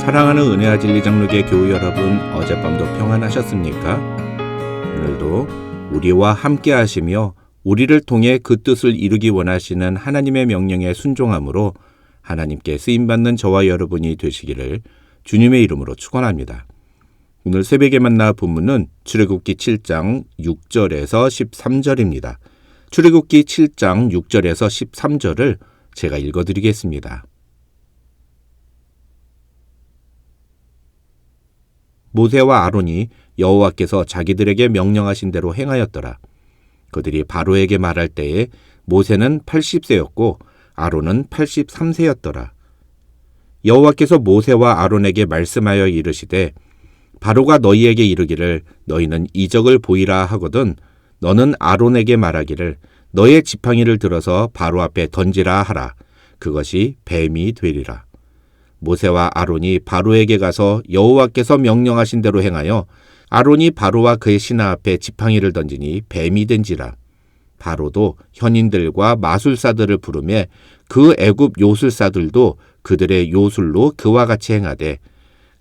사랑하는 은혜와 진리 장로교회 교우 여러분, 어젯밤도 평안하셨습니까? 오늘도 우리와 함께 하시며 우리를 통해 그 뜻을 이루기 원하시는 하나님의 명령에 순종함으로 하나님께 쓰임받는 저와 여러분이 되시기를 주님의 이름으로 축원합니다. 오늘 새벽에 만나 본문은 출애굽기 7장 6절에서 13절입니다. 출애굽기 7장 6절에서 13절을 제가 읽어드리겠습니다. 모세와 아론이 여호와께서 자기들에게 명령하신 대로 행하였더라. 그들이 바로에게 말할 때에 모세는 80세였고 아론은 83세였더라. 여호와께서 모세와 아론에게 말씀하여 이르시되 바로가 너희에게 이르기를 너희는 이적을 보이라 하거든 너는 아론에게 말하기를 너의 지팡이를 들어서 바로 앞에 던지라 하라. 그것이 뱀이 되리라. 모세와 아론이 바로에게 가서 여호와께서 명령하신 대로 행하여 아론이 바로와 그의 신하 앞에 지팡이를 던지니 뱀이 된지라. 바로도 현인들과 마술사들을 부르매 그 애굽 요술사들도 그들의 요술로 그와 같이 행하되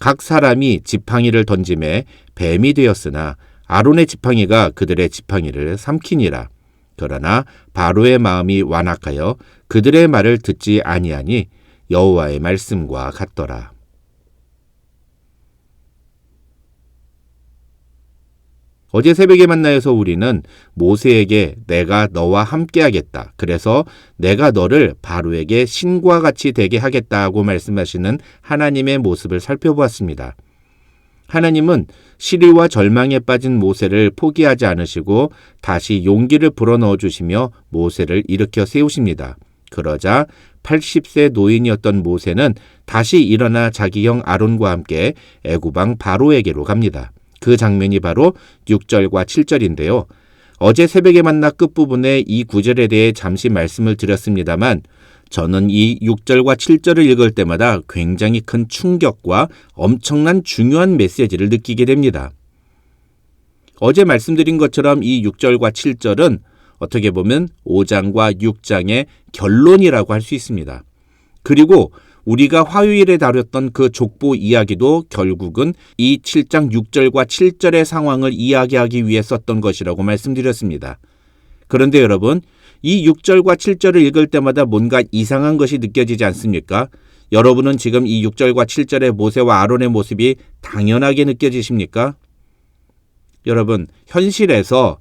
각 사람이 지팡이를 던짐에 뱀이 되었으나 아론의 지팡이가 그들의 지팡이를 삼키니라. 그러나 바로의 마음이 완악하여 그들의 말을 듣지 아니하니 여호와의 말씀과 같더라. 어제 새벽에 만나서 우리는 모세에게 내가 너와 함께하겠다. 그래서 내가 너를 바로에게 신과 같이 되게 하겠다고 말씀하시는 하나님의 모습을 살펴보았습니다. 하나님은 시리와 절망에 빠진 모세를 포기하지 않으시고 다시 용기를 불어넣어 주시며 모세를 일으켜 세우십니다. 그러자 80세 노인이었던 모세는 다시 일어나 자기 형 아론과 함께 애굽 왕 바로에게로 갑니다. 그 장면이 바로 6절과 7절인데요. 어제 새벽에 만나 끝부분에 이 구절에 대해 잠시 말씀을 드렸습니다만 저는 이 6절과 7절을 읽을 때마다 굉장히 큰 충격과 엄청난 중요한 메시지를 느끼게 됩니다. 어제 말씀드린 것처럼 이 6절과 7절은 어떻게 보면 5장과 6장의 결론이라고 할 수 있습니다. 그리고 우리가 화요일에 다뤘던 그 족보 이야기도 결국은 이 7장 6절과 7절의 상황을 이야기하기 위해 썼던 것이라고 말씀드렸습니다. 그런데 여러분, 이 6절과 7절을 읽을 때마다 뭔가 이상한 것이 느껴지지 않습니까? 여러분은 지금 이 6절과 7절의 모세와 아론의 모습이 당연하게 느껴지십니까? 여러분, 현실에서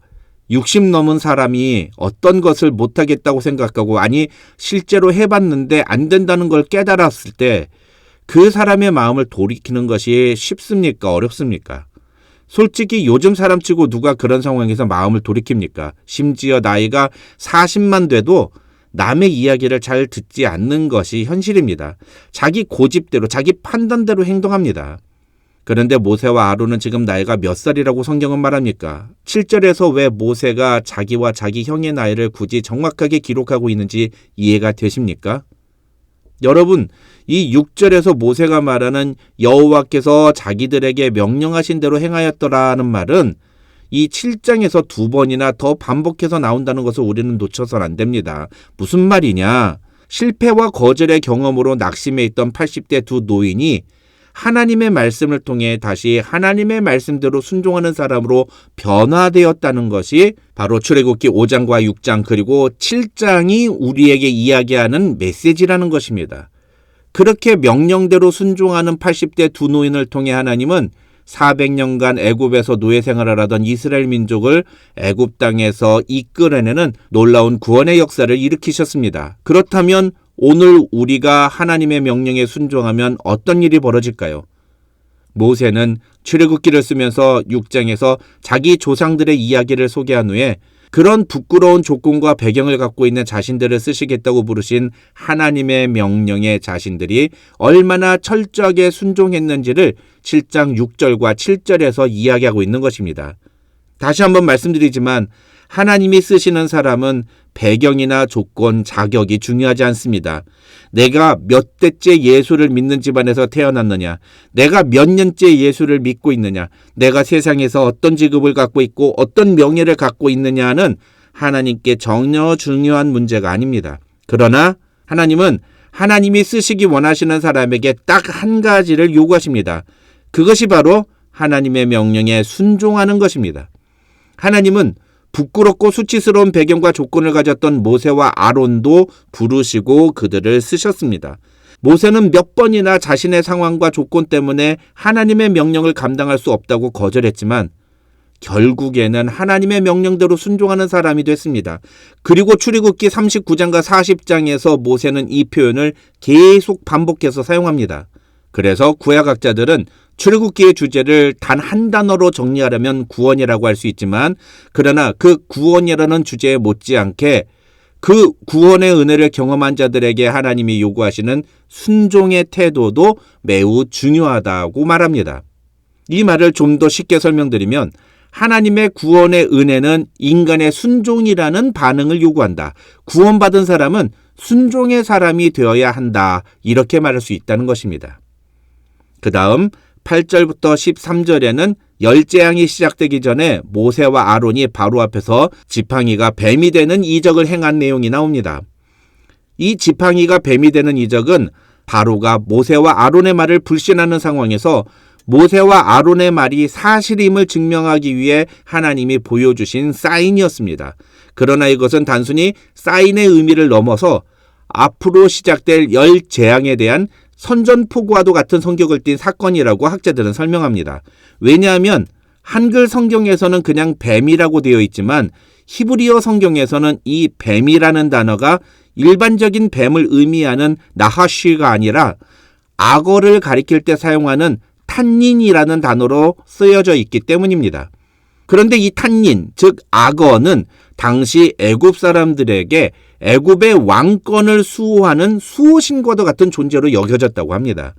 60 넘은 사람이 어떤 것을 못하겠다고 생각하고 아니 실제로 해봤는데 안 된다는 걸 깨달았을 때 그 사람의 마음을 돌이키는 것이 쉽습니까? 어렵습니까? 솔직히 요즘 사람치고 누가 그런 상황에서 마음을 돌이킵니까? 심지어 나이가 40만 돼도 남의 이야기를 잘 듣지 않는 것이 현실입니다. 자기 고집대로 자기 판단대로 행동합니다. 그런데 모세와 아론은 지금 나이가 몇 살이라고 성경은 말합니까? 7절에서 왜 모세가 자기와 자기 형의 나이를 굳이 정확하게 기록하고 있는지 이해가 되십니까? 여러분, 이 6절에서 모세가 말하는 여호와께서 자기들에게 명령하신 대로 행하였더라는 말은 이 7장에서 2번이나 더 반복해서 나온다는 것을 우리는 놓쳐서는 안 됩니다. 무슨 말이냐? 실패와 거절의 경험으로 낙심해 있던 80대 두 노인이 하나님의 말씀을 통해 다시 하나님의 말씀대로 순종하는 사람으로 변화되었다는 것이 바로 출애굽기 5장과 6장 그리고 7장이 우리에게 이야기하는 메시지라는 것입니다. 그렇게 명령대로 순종하는 80대 두 노인을 통해 하나님은 400년간 애굽에서 노예 생활을 하던 이스라엘 민족을 애굽 땅에서 이끌어내는 놀라운 구원의 역사를 일으키셨습니다. 그렇다면 오늘 우리가 하나님의 명령에 순종하면 어떤 일이 벌어질까요? 모세는 출애굽기를 쓰면서 6장에서 자기 조상들의 이야기를 소개한 후에 그런 부끄러운 조건과 배경을 갖고 있는 자신들을 쓰시겠다고 부르신 하나님의 명령에 자신들이 얼마나 철저하게 순종했는지를 7장 6절과 7절에서 이야기하고 있는 것입니다. 다시 한번 말씀드리지만 하나님이 쓰시는 사람은 배경이나 조건, 자격이 중요하지 않습니다. 내가 몇 대째 예수를 믿는 집안에서 태어났느냐, 내가 몇 년째 예수를 믿고 있느냐, 내가 세상에서 어떤 직업을 갖고 있고 어떤 명예를 갖고 있느냐는 하나님께 전혀 중요한 문제가 아닙니다. 그러나 하나님은 하나님이 쓰시기 원하시는 사람에게 딱 한 가지를 요구하십니다. 그것이 바로 하나님의 명령에 순종하는 것입니다. 하나님은 부끄럽고 수치스러운 배경과 조건을 가졌던 모세와 아론도 부르시고 그들을 쓰셨습니다. 모세는 몇 번이나 자신의 상황과 조건 때문에 하나님의 명령을 감당할 수 없다고 거절했지만 결국에는 하나님의 명령대로 순종하는 사람이 됐습니다. 그리고 출애굽기 39장과 40장에서 모세는 이 표현을 계속 반복해서 사용합니다. 그래서 구약학자들은 출애굽기의 주제를 단 한 단어로 정리하려면 구원이라고 할 수 있지만, 그러나 그 구원이라는 주제에 못지않게 그 구원의 은혜를 경험한 자들에게 하나님이 요구하시는 순종의 태도도 매우 중요하다고 말합니다. 이 말을 좀 더 쉽게 설명드리면, 하나님의 구원의 은혜는 인간의 순종이라는 반응을 요구한다. 구원받은 사람은 순종의 사람이 되어야 한다. 이렇게 말할 수 있다는 것입니다. 그 다음 8절부터 13절에는 열재앙이 시작되기 전에 모세와 아론이 바로 앞에서 지팡이가 뱀이 되는 이적을 행한 내용이 나옵니다. 이 지팡이가 뱀이 되는 이적은 바로가 모세와 아론의 말을 불신하는 상황에서 모세와 아론의 말이 사실임을 증명하기 위해 하나님이 보여주신 사인이었습니다. 그러나 이것은 단순히 사인의 의미를 넘어서 앞으로 시작될 열재앙에 대한 선전포고와도 같은 성격을 띤 사건이라고 학자들은 설명합니다. 왜냐하면 한글 성경에서는 그냥 뱀이라고 되어 있지만 히브리어 성경에서는 이 뱀이라는 단어가 일반적인 뱀을 의미하는 나하쉬가 아니라 악어를 가리킬 때 사용하는 탄닌이라는 단어로 쓰여져 있기 때문입니다. 그런데 이 탄닌, 즉 악어는 당시 애굽 사람들에게 애굽의 왕권을 수호하는 수호신과도 같은 존재로 여겨졌다고 합니다.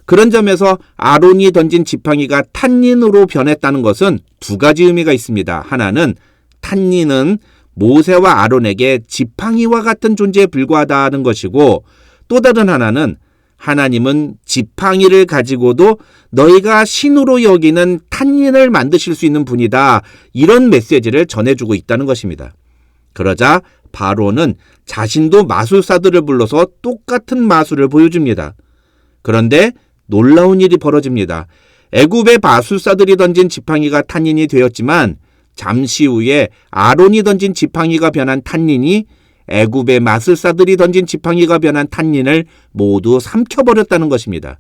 그런 점에서 아론이 던진 지팡이가 탄닌으로 변했다는 것은 두 가지 의미가 있습니다. 하나는 탄닌은 모세와 아론에게 지팡이와 같은 존재에 불과하다는 것이고, 또 다른 하나는 하나님은 지팡이를 가지고도 너희가 신으로 여기는 탄닌을 만드실 수 있는 분이다. 이런 메시지를 전해주고 있다는 것입니다. 그러자 바로는 자신도 마술사들을 불러서 똑같은 마술을 보여줍니다. 그런데 놀라운 일이 벌어집니다. 애굽의 마술사들이 던진 지팡이가 탄닌이 되었지만 잠시 후에 아론이 던진 지팡이가 변한 탄닌이 애굽의 마술사들이 던진 지팡이가 변한 탄닌을 모두 삼켜버렸다는 것입니다.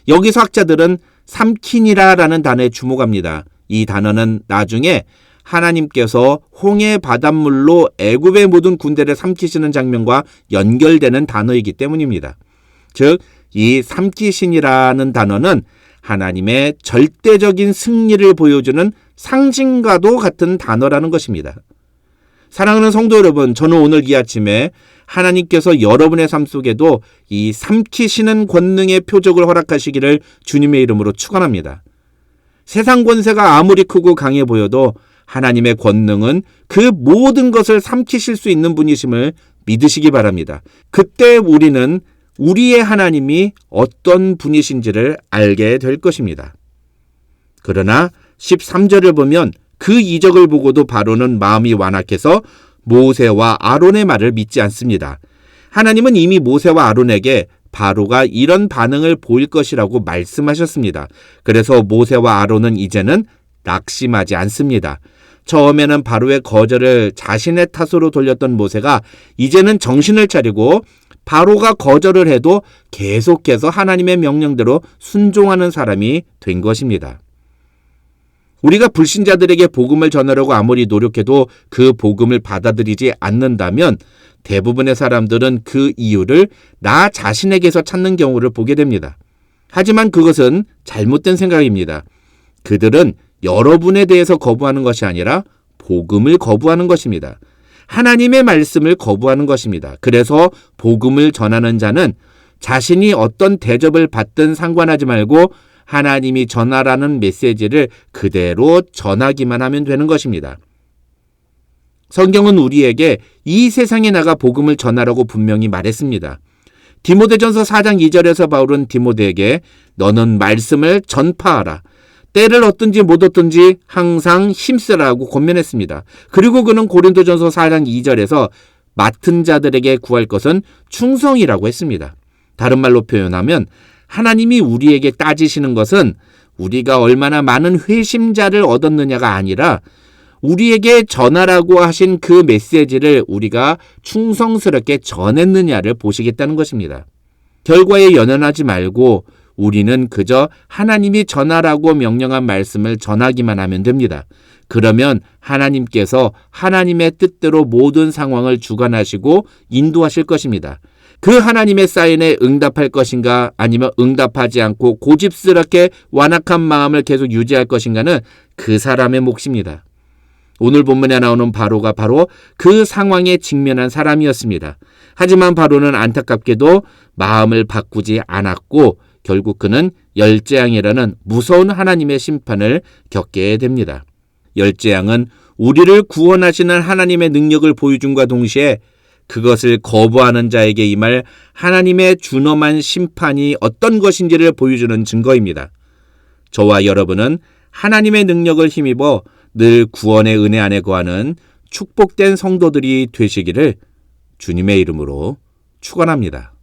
여기서 학자들은 삼킨이라라는 단어에 주목합니다. 이 단어는 나중에 하나님께서 홍해 바닷물로 애굽의 모든 군대를 삼키시는 장면과 연결되는 단어이기 때문입니다. 즉, 이 삼키신이라는 단어는 하나님의 절대적인 승리를 보여주는 상징과도 같은 단어라는 것입니다. 사랑하는 성도 여러분, 저는 오늘 이 아침에 하나님께서 여러분의 삶 속에도 이 삼키시는 권능의 표적을 허락하시기를 주님의 이름으로 축원합니다. 세상 권세가 아무리 크고 강해 보여도 하나님의 권능은 그 모든 것을 삼키실 수 있는 분이심을 믿으시기 바랍니다. 그때 우리는 우리의 하나님이 어떤 분이신지를 알게 될 것입니다. 그러나 13절을 보면 그 이적을 보고도 바로는 마음이 완악해서 모세와 아론의 말을 믿지 않습니다. 하나님은 이미 모세와 아론에게 바로가 이런 반응을 보일 것이라고 말씀하셨습니다. 그래서 모세와 아론은 이제는 낙심하지 않습니다. 처음에는 바로의 거절을 자신의 탓으로 돌렸던 모세가 이제는 정신을 차리고 바로가 거절을 해도 계속해서 하나님의 명령대로 순종하는 사람이 된 것입니다. 우리가 불신자들에게 복음을 전하려고 아무리 노력해도 그 복음을 받아들이지 않는다면 대부분의 사람들은 그 이유를 나 자신에게서 찾는 경우를 보게 됩니다. 하지만 그것은 잘못된 생각입니다. 그들은 여러분에 대해서 거부하는 것이 아니라 복음을 거부하는 것입니다. 하나님의 말씀을 거부하는 것입니다. 그래서 복음을 전하는 자는 자신이 어떤 대접을 받든 상관하지 말고 하나님이 전하라는 메시지를 그대로 전하기만 하면 되는 것입니다. 성경은 우리에게 이 세상에 나가 복음을 전하라고 분명히 말했습니다. 디모데전서 4장 2절에서 바울은 디모데에게 너는 말씀을 전파하라. 때를 얻든지 못 얻든지 항상 힘쓰라고 권면했습니다. 그리고 그는 고린도전서 4장 2절에서 맡은 자들에게 구할 것은 충성이라고 했습니다. 다른 말로 표현하면 하나님이 우리에게 따지시는 것은 우리가 얼마나 많은 회심자를 얻었느냐가 아니라 우리에게 전하라고 하신 그 메시지를 우리가 충성스럽게 전했느냐를 보시겠다는 것입니다. 결과에 연연하지 말고 우리는 그저 하나님이 전하라고 명령한 말씀을 전하기만 하면 됩니다. 그러면 하나님께서 하나님의 뜻대로 모든 상황을 주관하시고 인도하실 것입니다. 그 하나님의 사인에 응답할 것인가 아니면 응답하지 않고 고집스럽게 완악한 마음을 계속 유지할 것인가는 그 사람의 몫입니다. 오늘 본문에 나오는 바로가 바로 그 상황에 직면한 사람이었습니다. 하지만 바로는 안타깝게도 마음을 바꾸지 않았고 결국 그는 열재앙이라는 무서운 하나님의 심판을 겪게 됩니다. 열재앙은 우리를 구원하시는 하나님의 능력을 보여줌과 동시에 그것을 거부하는 자에게 임할 하나님의 준엄한 심판이 어떤 것인지를 보여주는 증거입니다. 저와 여러분은 하나님의 능력을 힘입어 늘 구원의 은혜 안에 거하는 축복된 성도들이 되시기를 주님의 이름으로 축원합니다.